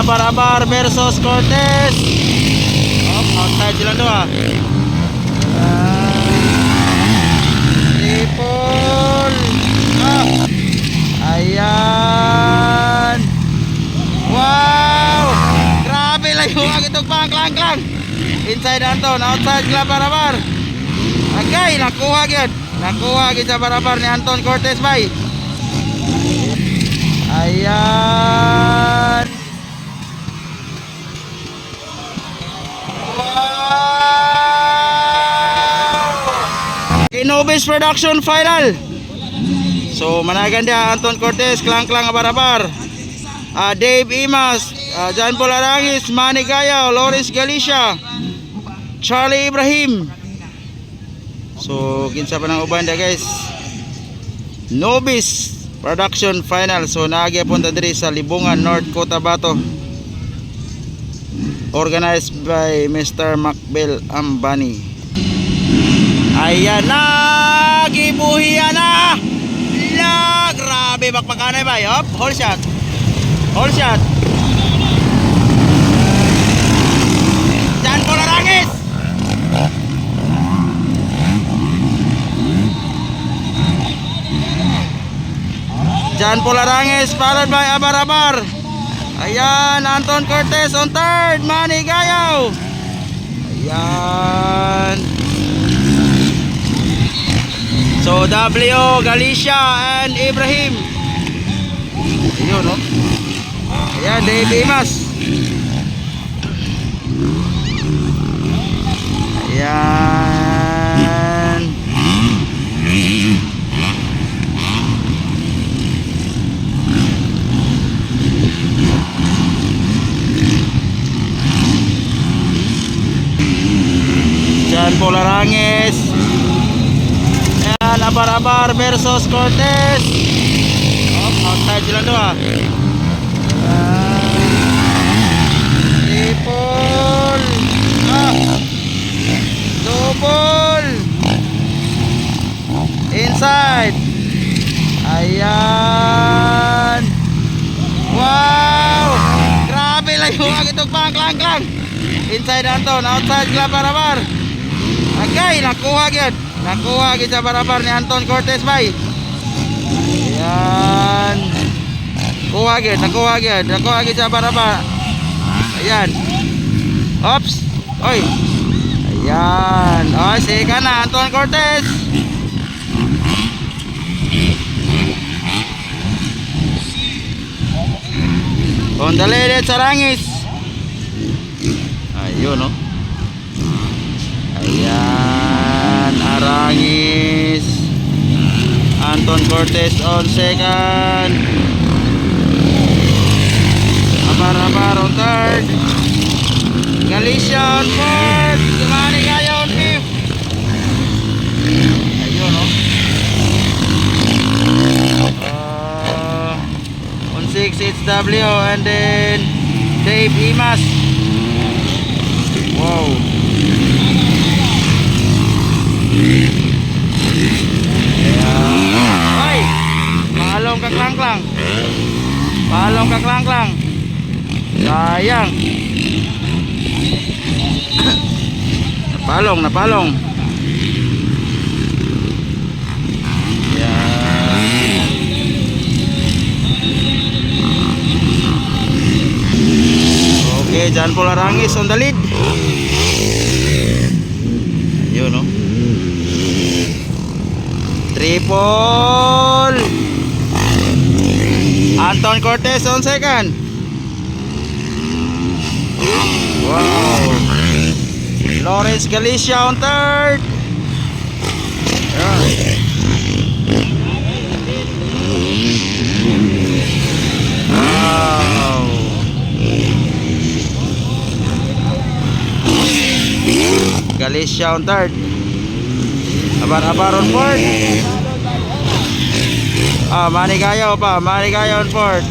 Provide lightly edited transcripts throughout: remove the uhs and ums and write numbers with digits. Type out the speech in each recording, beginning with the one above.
Abar-Abar versus Cortez. Outside sila doon ah. Triple. Ayan. Wow. Grabe lang yung agitong pang-klang-klang. Inside Anton, outside sila Abar-Abar. Agay, nakuha agad. Nakuha agad sa Abar-Abar ni Anton Cortez bay. Ayan. Inobis Production final. So managan dia Anton Cortez, klang-klang Abar-Abar. Dave Imas, John Paul Arangis, Manny Gayaw, Lawrence Galicia, Charlie Ibrahim. So kinsa pa nang uban dia guys. Nobis Production final. So naagya-punta diri sa Libungan, North Cotabato. Organized by Mr. Macbel Ambani. Ayan na, gibuhian na. La, grabe bakbakanay ba? Hop, hold shot. Hold shot. Jan Polarangis. Jan Polarangis followed by Abar-Abar. Ayan, Anton Cortez on third, Manny Gayaw. Ayan. So W, Galicia and Ibrahim. Ayun no. Ayan, Dave Imas. Ayan. Jan Polarangis. Abar-Abar versus Cortez. Outside sila doon ah. Triple. Double. Inside. Ayan. Wow. Grabe lang yung agitong pang-klang-klang. Inside Anton, outside sila Abar-Abar. Agay, nakuha agad. Nakuha agad sa Abar-Abar ni Anton Cortez bay. Ayan. Nakuha agad sa Abar-Abar. Ayan. Oops. Oy. Ayan. Oy, sika na Anton Cortez. On the lead sa Arangis. Ayun no. Ayan, Arangis. Anton Cortez on second. Abar-Abar on third. Galicia on fourth. Manny Gayaw on fifth. Ayun no. On six it's W and then Dave Imas. Wow. Ay, palong ka klang-klang. Palong ka klang-klang. Sayang. Napalong. Yan. Okay, Jan Polarangis on the lead. Ayun no. Triple. Anton Cortez on second. Wow. Lawrence Galicia on third. Wow. Galicia on third. Abar-Abar on fourth. Manny Gayaw pa. Manny Gayaw on fourth.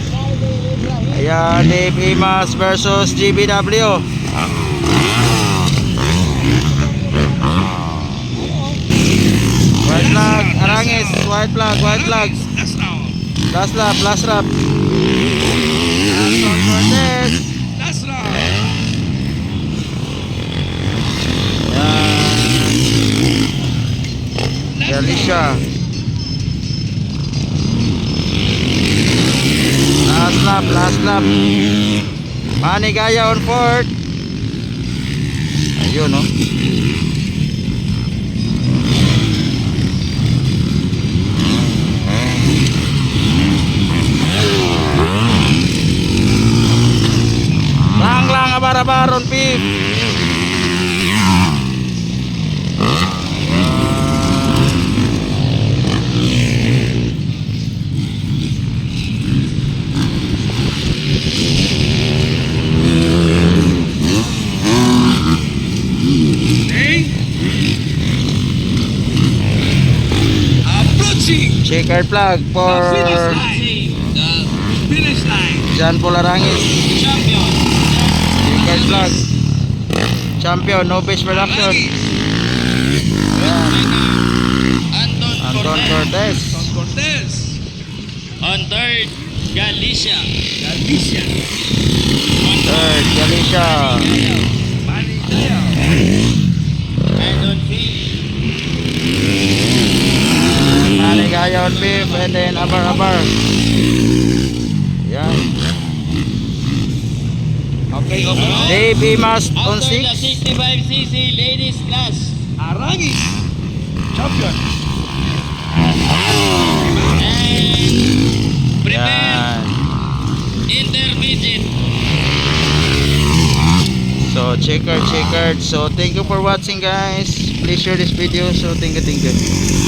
Ayan, Dave Imas versus GBW. White flag, Arangis. White flag. Last lap. Anton Cortez. Galicia. Last lap. Manny Gaya on fourth. Ayun, no? Lang abar-abar on fifth. Checkered flag for The finish line. John Paul Arangis. Champion. Checkered flag. Champion, no base production. Ayan. Anton Cortez. Cortez. On third, Galicia. Third, Galicia. Manny Gaya. And on fifth, Manny Gaya on fifth, and then abar-abar. Yan. okay. Dave Imas on After the 6. 65cc ladies class, Arangis. Champion. And prepare Yan. intermediate. So checkered. So thank you for watching, guys. Please share this video. So thank you.